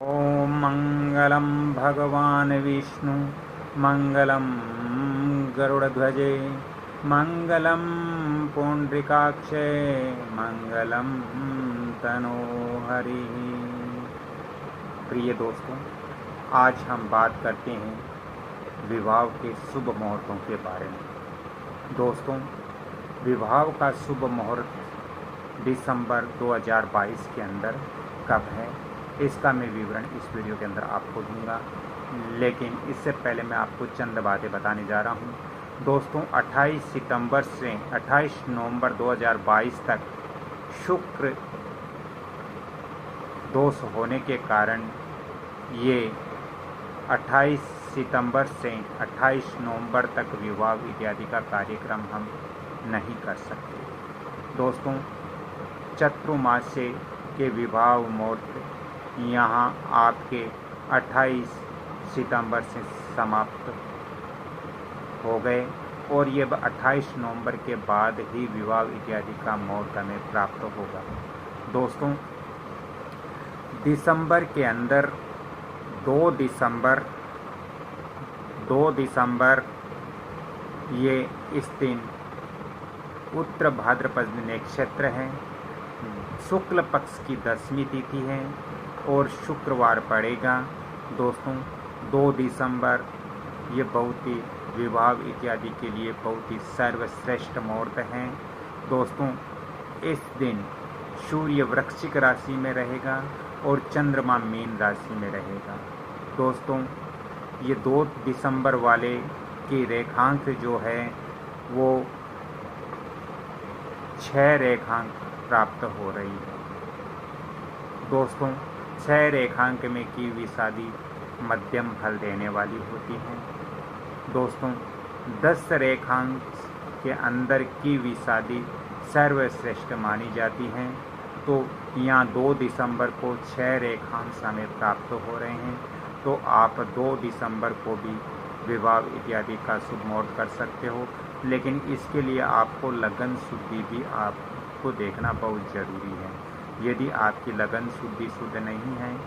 ॐ मङ्गलं भगवान् विष्णु मङ्गलं गरुडध्वजे मङ्गलं पुण्ड्रिकाक्षे मङ्गलं तनोहरिः। प्रिय दोस्तों, आज हम बात करते हैं विवाह के शुभ मुहूर्तों के बारे में। दोस्तों, विवाह का शुभ मुहूर्त दिसंबर 2022 के अंदर कब है, इसका मैं विवरण इस वीडियो के अंदर आपको दूंगा। लेकिन इससे पहले मैं आपको चंद बातें बताने जा रहा हूं। दोस्तों, 28 सितंबर से 28 नवंबर 2022 तक शुक्र दोष होने के कारण ये 28 सितंबर से 28 नवंबर तक विवाह इत्यादि का कार्यक्रम हम नहीं कर सकते। दोस्तों, चतुर्मास्य के विवाह मुहूर्त यहाँ आपके 28 सितंबर से समाप्त हो गए और ये 28 नवंबर के बाद ही विवाह इत्यादि का मुहूर्त हमें प्राप्त होगा। दोस्तों, दिसंबर के अंदर 2 दिसंबर ये इस दिन उत्तर भाद्रपद नक्षत्र है, शुक्ल पक्ष की 10वीं तिथि है और शुक्रवार पड़ेगा। दोस्तों, 2 दिसंबर ये बहुत ही विवाह इत्यादि के लिए बहुत ही सर्वश्रेष्ठ मुहूर्त हैं। दोस्तों, इस दिन सूर्य वृश्चिक राशि में रहेगा और चंद्रमा मीन राशि में रहेगा। दोस्तों, ये 2 दिसंबर वाले की रेखांक जो है वो 6 रेखांक प्राप्त हो रही है। दोस्तों, 6 रेखांक में की हुई शादी मध्यम फल देने वाली होती है। दोस्तों, 10 रेखांक के अंदर की हुई शादी सर्वश्रेष्ठ मानी जाती है। तो यहाँ 2 दिसंबर को 6 रेखांश हमें प्राप्त हो रहे हैं, तो आप 2 दिसंबर को भी विवाह इत्यादि का शुभ मुहूर्त कर सकते हो। लेकिन इसके लिए आपको लगन शुद्धि भी आपको देखना बहुत ज़रूरी है। यदि आपकी लगन शुद्ध नहीं है,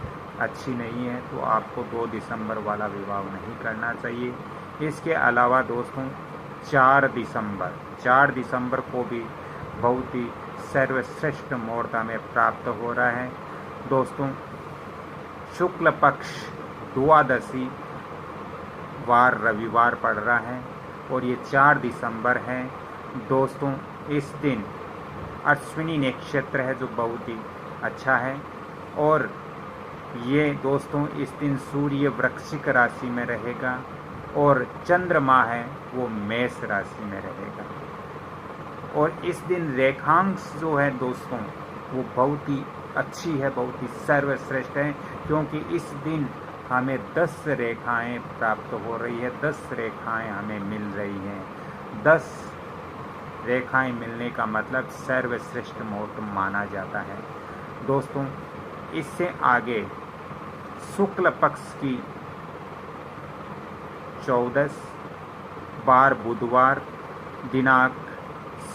अच्छी नहीं है, तो आपको 2 दिसंबर वाला विवाह नहीं करना चाहिए। इसके अलावा दोस्तों, 4 दिसंबर को भी बहुत ही सर्वश्रेष्ठ मुहूर्त हमें प्राप्त हो रहा है। दोस्तों, शुक्ल पक्ष द्वादशी वार रविवार पड़ रहा है और ये 4 दिसंबर है। दोस्तों, इस दिन अश्विनी नक्षत्र है जो बहुत ही अच्छा है और ये दोस्तों इस दिन सूर्य वृश्चिक राशि में रहेगा और चंद्रमा है वो मेष राशि में रहेगा। और इस दिन रेखांश जो है दोस्तों वो बहुत ही अच्छी है, बहुत ही सर्वश्रेष्ठ है, क्योंकि इस दिन हमें 10 रेखाएं प्राप्त हो रही है, 10 रेखाएं हमें मिल रही हैं। 10 रेखाएं मिलने का मतलब सर्वश्रेष्ठ मुहूर्त माना जाता है। दोस्तों, इससे आगे शुक्ल पक्ष की 14 बार बुधवार दिनांक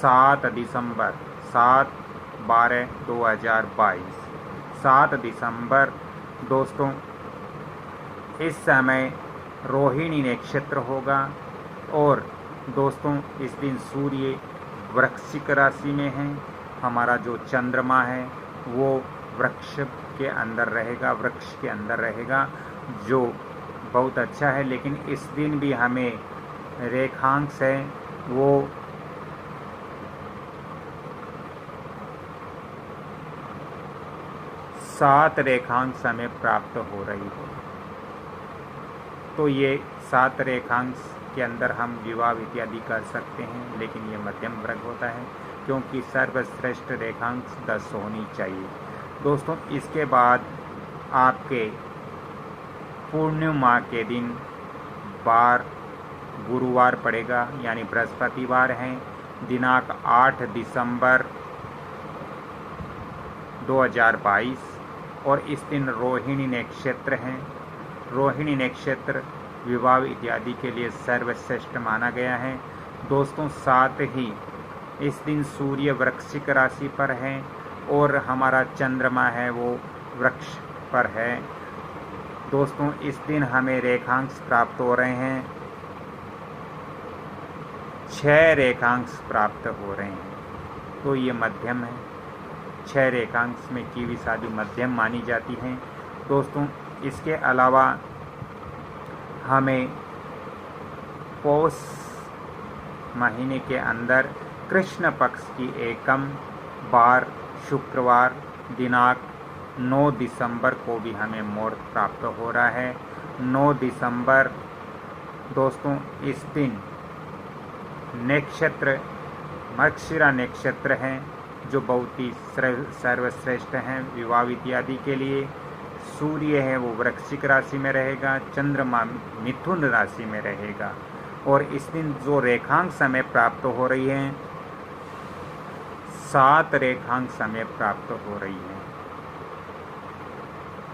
7 दिसंबर 7/12/2022 7 दिसंबर दोस्तों इस समय रोहिणी नक्षत्र होगा और दोस्तों इस दिन सूर्य वृश्चिक राशि में है। हमारा जो चंद्रमा है वो वृक्ष के अंदर रहेगा, जो बहुत अच्छा है। लेकिन इस दिन भी हमें रेखांश है वो 7 रेखांश हमें प्राप्त हो रही है। तो ये 7 रेखांश के अंदर हम विवाह इत्यादि कर सकते हैं, लेकिन ये मध्यम वर्ग होता है क्योंकि सर्वश्रेष्ठ रेखांश 10 होनी चाहिए। दोस्तों, इसके बाद आपके पूर्णिमा के दिन बार गुरुवार पड़ेगा, यानी बृहस्पतिवार है, दिनांक 8 दिसंबर 2022 और इस दिन रोहिणी नक्षत्र है। रोहिणी नक्षत्र विवाह इत्यादि के लिए सर्वश्रेष्ठ माना गया है। दोस्तों, साथ ही इस दिन सूर्य वृश्चिक राशि पर है और हमारा चंद्रमा है वो वृक्ष पर है दोस्तों इस दिन हमें रेखांश प्राप्त हो रहे हैं, 6 रेखांश प्राप्त हो रहे हैं। तो ये मध्यम है, 6 रेखांश में कीवी शादी मध्यम मानी जाती है। दोस्तों इसके अलावा हमें पौष महीने के अंदर कृष्ण पक्ष की एकम बार शुक्रवार दिनांक 9 दिसंबर को भी हमें मुहूर्त प्राप्त हो रहा है। 9 दिसंबर दोस्तों इस दिन नक्षत्र मृगशिरा नक्षत्र हैं, जो बहुत ही सर्वश्रेष्ठ हैं विवाह इत्यादि के लिए। सूर्य है वो वृश्चिक राशि में रहेगा, चंद्रमा मिथुन राशि में रहेगा। और इस दिन जो रेखांश हमें प्राप्त हो रही है, 7 रेखांश हमें प्राप्त हो रही है।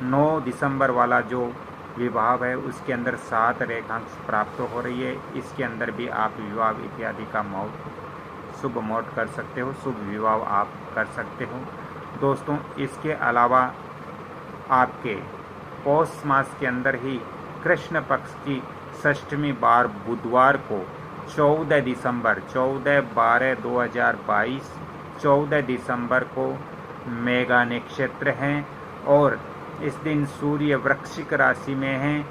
9 दिसंबर वाला जो विवाह है उसके अंदर 7 रेखांश प्राप्त हो रही है। इसके अंदर भी आप विवाह इत्यादि का शुभ मुहूर्त कर सकते हो, शुभ विवाह आप कर सकते हो। दोस्तों इसके अलावा आपके पौष मास के अंदर ही कृष्ण पक्ष की 6वीं बार बुधवार को 14 दिसंबर 14/12/2022 14 दिसंबर को मेघा नक्षत्र हैं और इस दिन सूर्य वृश्चिक राशि में हैं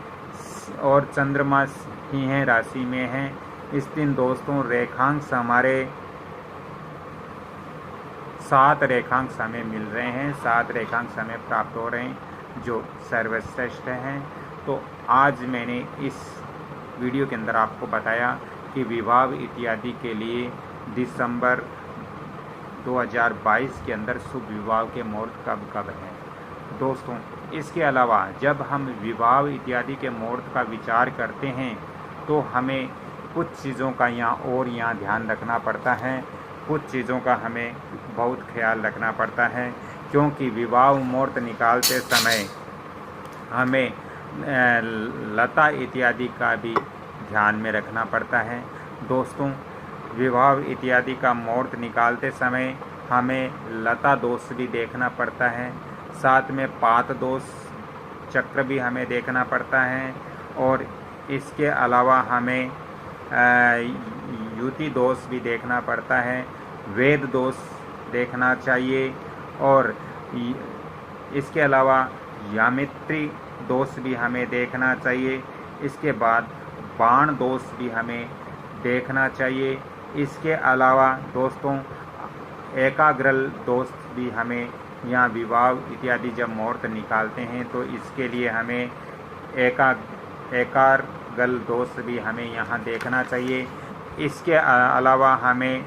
और चंद्रमा सिंह राशि में हैं। इस दिन दोस्तों रेखांश हमारे 7 रेखांश हमें मिल रहे हैं, 7 रेखांश हमें प्राप्त हो रहे हैं जो सर्वश्रेष्ठ हैं। तो आज मैंने इस वीडियो के अंदर आपको बताया कि विवाह इत्यादि के लिए दिसंबर 2022 के अंदर शुभ विवाह के मुहूर्त कब कब हैं। दोस्तों इसके अलावा जब हम विवाह इत्यादि के मुहूर्त का विचार करते हैं तो हमें कुछ चीज़ों का यहाँ ध्यान रखना पड़ता है, कुछ चीज़ों का हमें बहुत ख्याल रखना पड़ता है, क्योंकि विवाह मुहूर्त निकालते समय हमें लता इत्यादि का भी ध्यान में रखना पड़ता है। दोस्तों विवाह इत्यादि का मुहूर्त निकालते समय हमें लता दोष भी देखना पड़ता है, साथ में पात दोष चक्र भी हमें देखना पड़ता है और इसके अलावा हमें युति दोष भी देखना पड़ता है, वेद दोष देखना चाहिए और इसके अलावा यामित्री दोष भी हमें देखना चाहिए। इसके बाद बाण दोष भी हमें देखना चाहिए। इसके अलावा दोस्तों एकाग्रल दोष भी हमें यहाँ विवाह इत्यादि जब मुहूर्त निकालते हैं तो इसके लिए हमें एकाग्रल दोष भी हमें यहाँ देखना चाहिए। इसके अलावा हमें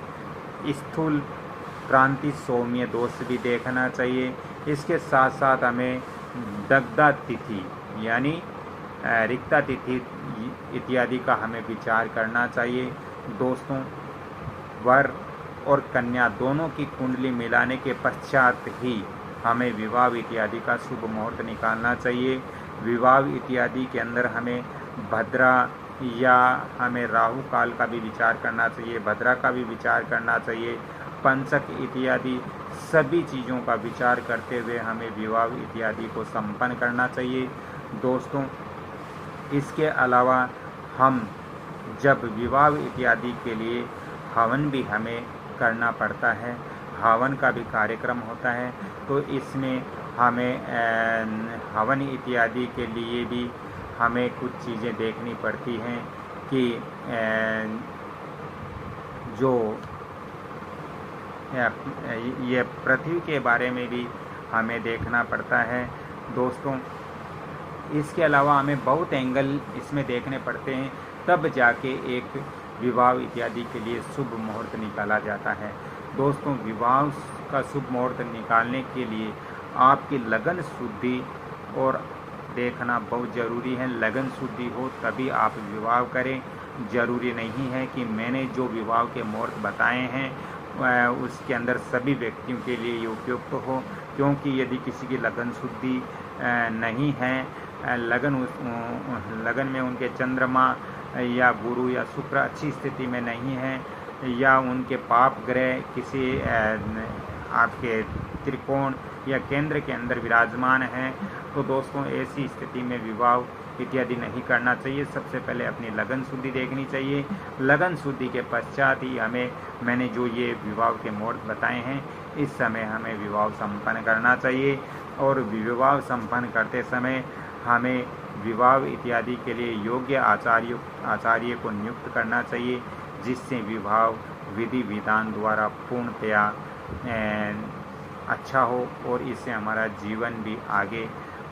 स्थूल क्रांति सौम्य दोष भी देखना चाहिए। इसके साथ साथ हमें दग्धा तिथि यानी रिक्ता तिथि इत्यादि का हमें विचार करना चाहिए। दोस्तों वर और कन्या दोनों की कुंडली मिलाने के पश्चात ही हमें विवाह इत्यादि का शुभ मुहूर्त निकालना चाहिए। विवाह इत्यादि के अंदर हमें भद्रा या हमें राहु काल का भी विचार करना चाहिए, भद्रा का भी विचार करना चाहिए, पंचक इत्यादि सभी चीज़ों का विचार करते हुए हमें विवाह इत्यादि को संपन्न करना चाहिए। दोस्तों इसके अलावा हम जब विवाह इत्यादि के लिए हवन भी हमें करना पड़ता है, हवन का भी कार्यक्रम होता है, तो इसमें हमें हवन इत्यादि के लिए भी हमें कुछ चीज़ें देखनी पड़ती हैं कि जो ये पृथ्वी के बारे में भी हमें देखना पड़ता है। दोस्तों इसके अलावा हमें बहुत एंगल इसमें देखने पड़ते हैं, तब जाके एक विवाह इत्यादि के लिए शुभ मुहूर्त निकाला जाता है। दोस्तों विवाह का शुभ मुहूर्त निकालने के लिए आपकी लगन शुद्धि और देखना बहुत ज़रूरी है। लगन शुद्धि हो तभी आप विवाह करें। ज़रूरी नहीं है कि मैंने जो विवाह के मुहूर्त बताए हैं उसके अंदर सभी व्यक्तियों के लिए उपयुक्त हो, क्योंकि यदि किसी की लगन शुद्धि नहीं है, लगन में उनके चंद्रमा या गुरु या शुक्र अच्छी स्थिति में नहीं है, या उनके पाप ग्रह किसी आपके त्रिकोण या केंद्र के अंदर विराजमान है तो दोस्तों ऐसी स्थिति में विवाह इत्यादि नहीं करना चाहिए। सबसे पहले अपनी लगन शुद्धि देखनी चाहिए। लगन शुद्धि के पश्चात ही मैंने जो ये विवाह के मोड बताए हैं इस समय हमें विवाह संपन्न करना चाहिए। और विवाह संपन्न करते समय हमें विवाह इत्यादि के लिए योग्य आचार्य को नियुक्त करना चाहिए, जिससे विवाह विधि विधान द्वारा पूर्णतया अच्छा हो और इससे हमारा जीवन भी आगे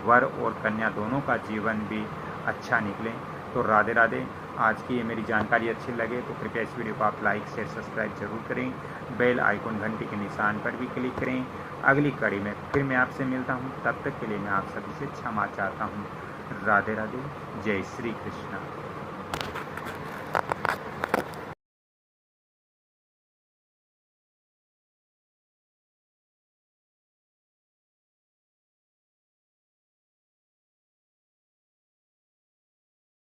वर और कन्या दोनों का जीवन भी अच्छा निकले। तो राधे राधे। आज की ये मेरी जानकारी अच्छी लगे तो कृपया इस वीडियो को आप लाइक शेयर सब्सक्राइब जरूर करें। बेल आइकन घंटी के निशान पर भी क्लिक करें। अगली कड़ी में फिर मैं आपसे मिलता हूँ, तब तक के लिए मैं आप सभी से क्षमा चाहता हूँ। राधे राधे। जय श्री कृष्ण।